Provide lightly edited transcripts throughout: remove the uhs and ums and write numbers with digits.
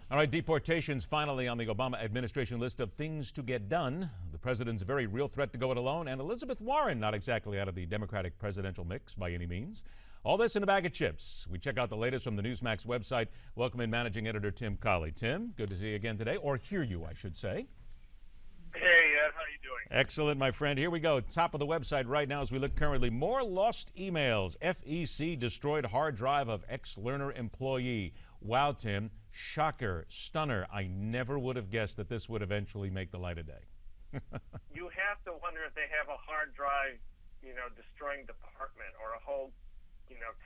All right, deportations finally on the Obama administration list of things to get done. The president's a very real threat to go it alone, and Elizabeth Warren not exactly out of the Democratic presidential mix by any means. All this in a bag of chips. We check out the latest from the Newsmax website. Welcome in managing editor Tim Collie. Tim, good to see you again today, or hear you, I should say. Hey, Ed, how you doing? Excellent, my friend. Here we go. Top of the website right now as we look currently. More lost emails. FEC destroyed hard drive of ex-learner employee. Wow, Tim. Shocker. Stunner. I never would have guessed that this would eventually make the light of day. You have to wonder if they have a hard drive, destroying department or a whole,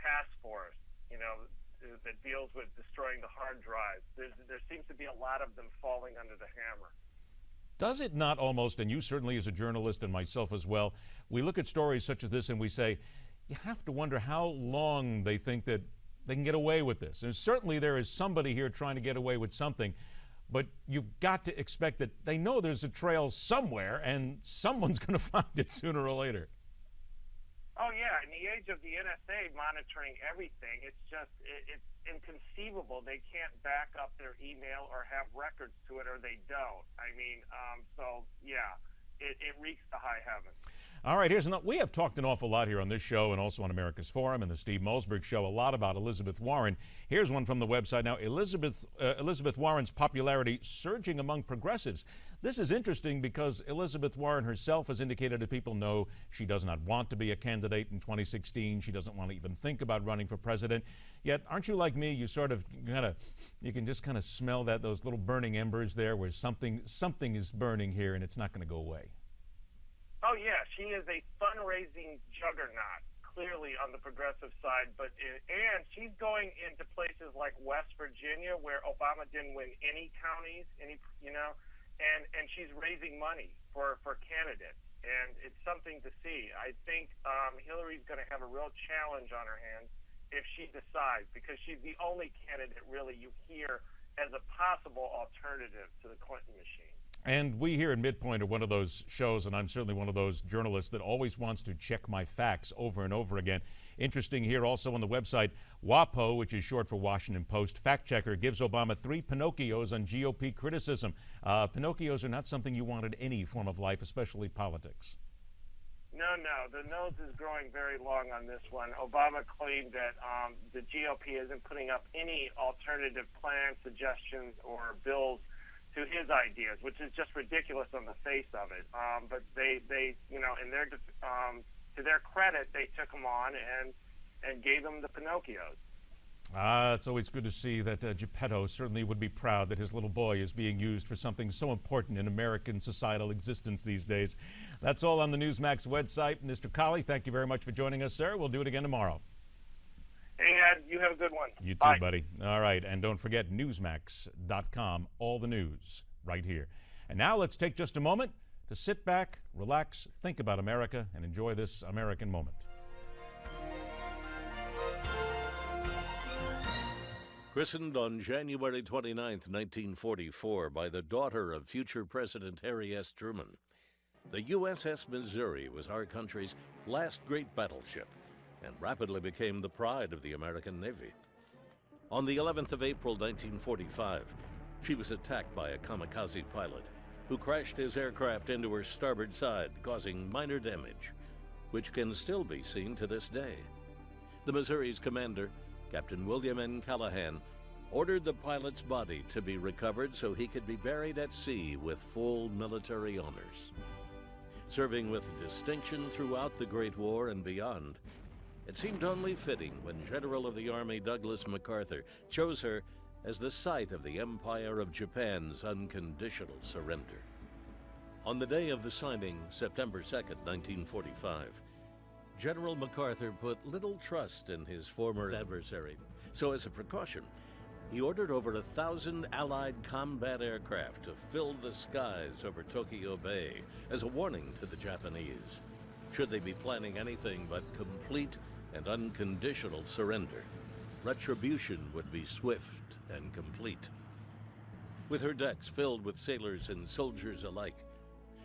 task force, that deals with destroying the hard drives. There seems to be a lot of them falling under the hammer. Does it not almost, and you certainly as a journalist and myself as well, we look at stories such as this and we say, you have to wonder how long they think that they can get away with this. And certainly there is somebody here trying to get away with something, but you've got to expect that they know there's a trail somewhere and someone's going to find it sooner or later. Oh, yeah. In the age of the NSA monitoring everything, it's inconceivable. They can't back up their email or have records to it, or they don't. It reeks to high heaven. All right, we have talked an awful lot here on this show and also on America's Forum and the Steve Malzberg Show a lot about Elizabeth Warren. Here's one from the website now. Elizabeth Warren's popularity surging among progressives. This is interesting because Elizabeth Warren herself has indicated that people know she does not want to be a candidate in 2016. She doesn't want to even think about running for president. Yet, aren't you like me? You you can just kind of smell those little burning embers there where something is burning here and it's not going to go away. Oh, yeah, she is a fundraising juggernaut, clearly on the progressive side, and she's going into places like West Virginia where Obama didn't win any counties, and she's raising money for candidates, and it's something to see. I think Hillary's going to have a real challenge on her hands if she decides, because she's the only candidate really you hear as a possible alternative to the Clinton machine. And we here in MidPoint are one of those shows, and I'm certainly one of those journalists that always wants to check my facts over and over again. Interesting here also on the website, WAPO, which is short for Washington Post, fact checker gives Obama 3 Pinocchios on GOP criticism. Pinocchios are not something you want in any form of life, especially politics. No, the nose is growing very long on this one. Obama claimed that the GOP isn't putting up any alternative plans, suggestions, or bills to his ideas, which is just ridiculous on the face of it. But they to their credit, they took him on and gave him the Pinocchios. It's always good to see that Geppetto certainly would be proud that his little boy is being used for something so important in American societal existence these days. That's all on the Newsmax website. Mr. Collie, thank you very much for joining us, sir. We'll do it again tomorrow. Hey, Ed, you have a good one. You too, Bye. buddy. All right, and don't forget Newsmax.com, all the news right here. And now let's take just a moment to sit back, relax, think about America, and enjoy this American moment. Christened on January 29, 1944, by the daughter of future President Harry S. Truman, the USS Missouri was our country's last great battleship and rapidly became the pride of the American Navy. On the 11th of April, 1945, she was attacked by a kamikaze pilot who crashed his aircraft into her starboard side, causing minor damage, which can still be seen to this day. The Missouri's commander, Captain William N. Callahan, ordered the pilot's body to be recovered so he could be buried at sea with full military honors. Serving with distinction throughout the Great War and beyond, it seemed only fitting when General of the Army Douglas MacArthur chose her as the site of the Empire of Japan's unconditional surrender. On the day of the signing, September 2nd, 1945, General MacArthur put little trust in his former adversary, so as a precaution, he ordered over 1,000 Allied combat aircraft to fill the skies over Tokyo Bay as a warning to the Japanese. Should they be planning anything but complete and unconditional surrender, retribution would be swift and complete. With her decks filled with sailors and soldiers alike,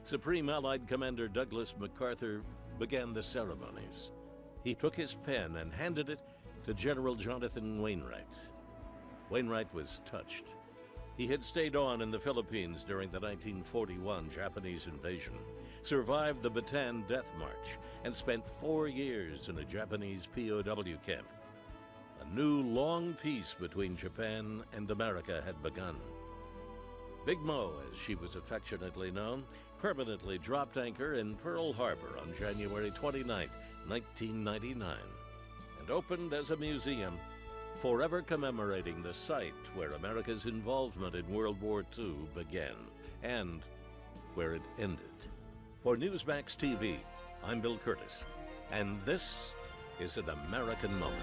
Supreme Allied Commander Douglas MacArthur began the ceremonies. He took his pen and handed it to General Jonathan Wainwright. Wainwright was touched. He had stayed on in the Philippines during the 1941 Japanese invasion, survived the Bataan Death March, and spent 4 years in a Japanese POW camp. A new long peace between Japan and America had begun. Big Mo, as she was affectionately known, permanently dropped anchor in Pearl Harbor on January 29, 1999, and opened as a museum, forever commemorating the site where America's involvement in World War II began and where it ended. For Newsmax TV, I'm Bill Curtis, and this is an American Moment.